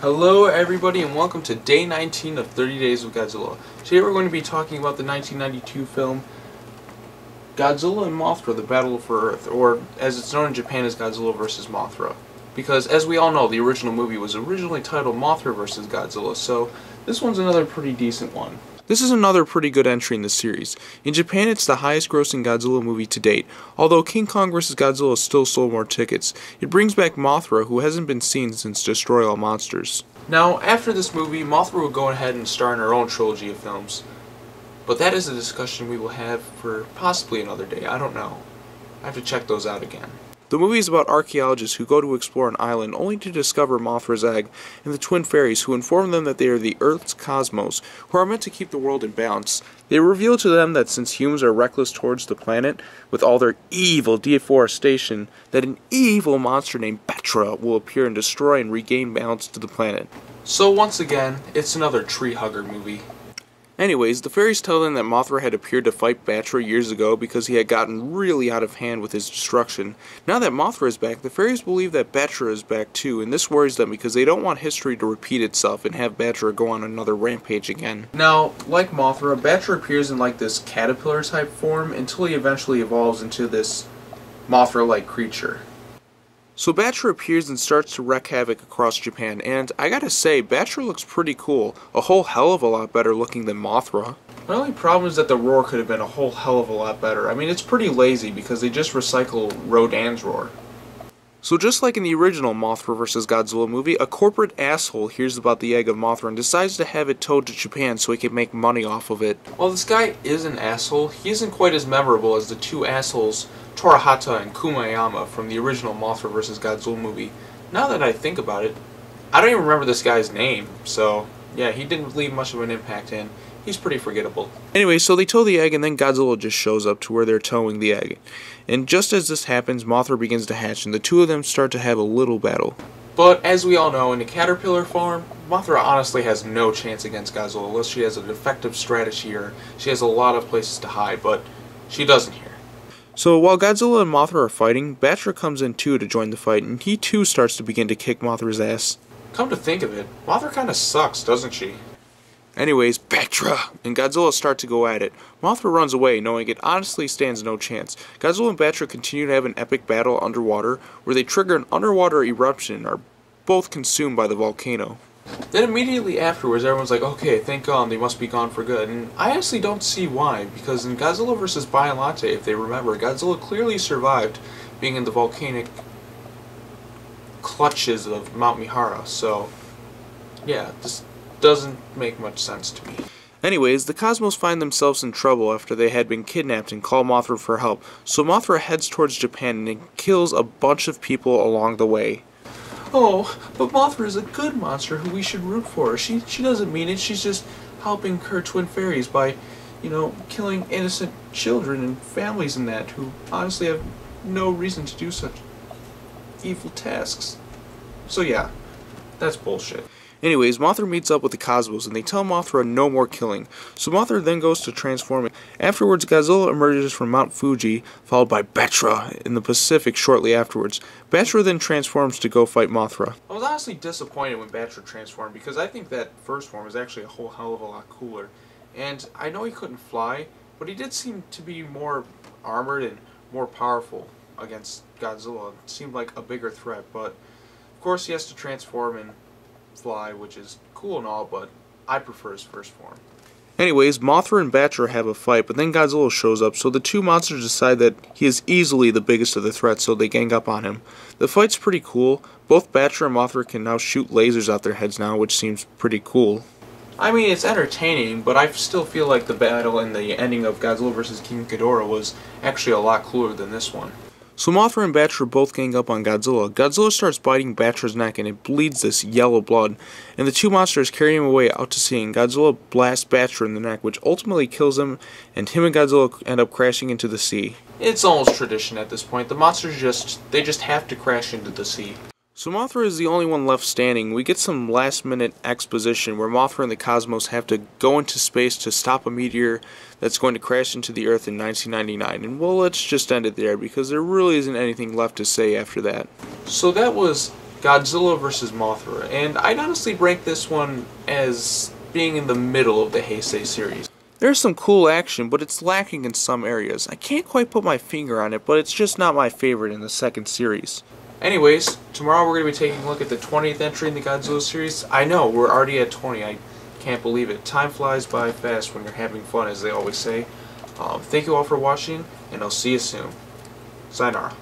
Hello everybody and welcome to day 19 of 30 Days of Godzilla. Today we're going to be talking about the 1992 film Godzilla and Mothra, the Battle for Earth, or as it's known in Japan as Godzilla vs. Mothra. Because as we all know, the original movie was originally titled Mothra vs. Godzilla, so this one's another pretty decent one. This is another pretty good entry in the series. In Japan, it's the highest grossing Godzilla movie to date. Although King Kong vs. Godzilla still sold more tickets, it brings back Mothra, who hasn't been seen since Destroy All Monsters. Now, after this movie, Mothra will go ahead and star in her own trilogy of films. But that is a discussion we will have for possibly another day. I don't know. I have to check those out again. The movie is about archaeologists who go to explore an island only to discover Mothra's egg and the twin fairies who inform them that they are the Earth's cosmos, who are meant to keep the world in balance. They reveal to them that since humans are reckless towards the planet, with all their evil deforestation, that an evil monster named Battra will appear and destroy and regain balance to the planet. So once again, it's another tree hugger movie. Anyways, the fairies tell them that Mothra had appeared to fight Battra years ago because he had gotten really out of hand with his destruction. Now that Mothra is back, the fairies believe that Battra is back too, and this worries them because they don't want history to repeat itself and have Battra go on another rampage again. Now, like Mothra, Battra appears in like this caterpillar type form until he eventually evolves into this Mothra-like creature. So Battra appears and starts to wreak havoc across Japan, and I gotta say, Battra looks pretty cool. A whole hell of a lot better looking than Mothra. My only problem is that the roar could have been a whole hell of a lot better. I mean, it's pretty lazy because they just recycle Rodan's roar. So just like in the original Mothra vs. Godzilla movie, a corporate asshole hears about the egg of Mothra and decides to have it towed to Japan so he can make money off of it. While this guy is an asshole, he isn't quite as memorable as the two assholes Torahata and Kumayama from the original Mothra vs. Godzilla movie. Now that I think about it, I don't even remember this guy's name, so yeah, he didn't leave much of an impact in. He's pretty forgettable. Anyway, so they tow the egg and then Godzilla just shows up to where they're towing the egg. And just as this happens, Mothra begins to hatch and the two of them start to have a little battle. But as we all know, in the caterpillar form, Mothra honestly has no chance against Godzilla unless she has a defective strategy or she has a lot of places to hide, but she doesn't here. So while Godzilla and Mothra are fighting, Battra comes in too to join the fight, and he too starts to begin to kick Mothra's ass. Come to think of it, Mothra kinda sucks, doesn't she? Anyways, Battra and Godzilla start to go at it. Mothra runs away, knowing it honestly stands no chance. Godzilla and Battra continue to have an epic battle underwater, where they trigger an underwater eruption and are both consumed by the volcano. Then immediately afterwards, everyone's like, okay, thank God, they must be gone for good. And I honestly don't see why, because in Godzilla vs. Biollante, if they remember, Godzilla clearly survived being in the volcanic clutches of Mount Mihara, so yeah, this doesn't make much sense to me. Anyways, the Cosmos find themselves in trouble after they had been kidnapped and call Mothra for help, so Mothra heads towards Japan and kills a bunch of people along the way. Oh, but Mothra is a good monster who we should root for. She doesn't mean it, she's just helping her twin fairies by, killing innocent children and families and that, who honestly have no reason to do such evil tasks. So yeah, that's bullshit. Anyways, Mothra meets up with the Cosmos and they tell Mothra no more killing. So Mothra then goes to transforming. Afterwards, Godzilla emerges from Mount Fuji, followed by Battra in the Pacific shortly afterwards. Battra then transforms to go fight Mothra. I was honestly disappointed when Battra transformed because I think that first form was actually a whole hell of a lot cooler. And I know he couldn't fly, but he did seem to be more armored and more powerful against Godzilla. It seemed like a bigger threat, but of course he has to transform and fly, which is cool and all, but I prefer his first form. Anyways, Mothra and Battra have a fight, but then Godzilla shows up, so the two monsters decide that he is easily the biggest of the threats, so they gang up on him. The fight's pretty cool. Both Battra and Mothra can now shoot lasers out their heads now, which seems pretty cool. I mean, it's entertaining, but I still feel like the battle in the ending of Godzilla vs. King Ghidorah was actually a lot cooler than this one. So Mothra and Battra both gang up on Godzilla. Godzilla starts biting Battra's neck and it bleeds this yellow blood, and the two monsters carry him away out to sea, and Godzilla blasts Battra in the neck, which ultimately kills him, and him and Godzilla end up crashing into the sea. It's almost tradition at this point. The monsters just have to crash into the sea. So Mothra is the only one left standing. We get some last-minute exposition where Mothra and the Cosmos have to go into space to stop a meteor that's going to crash into the Earth in 1999. And well, let's just end it there because there really isn't anything left to say after that. So that was Godzilla vs. Mothra, and I'd honestly rank this one as being in the middle of the Heisei series. There's some cool action, but it's lacking in some areas. I can't quite put my finger on it, but it's just not my favorite in the second series. Anyways, tomorrow we're going to be taking a look at the 20th entry in the Godzilla series. I know, we're already at 20. I can't believe it. Time flies by fast when you're having fun, as they always say. Thank you all for watching, and I'll see you soon. Sayonara.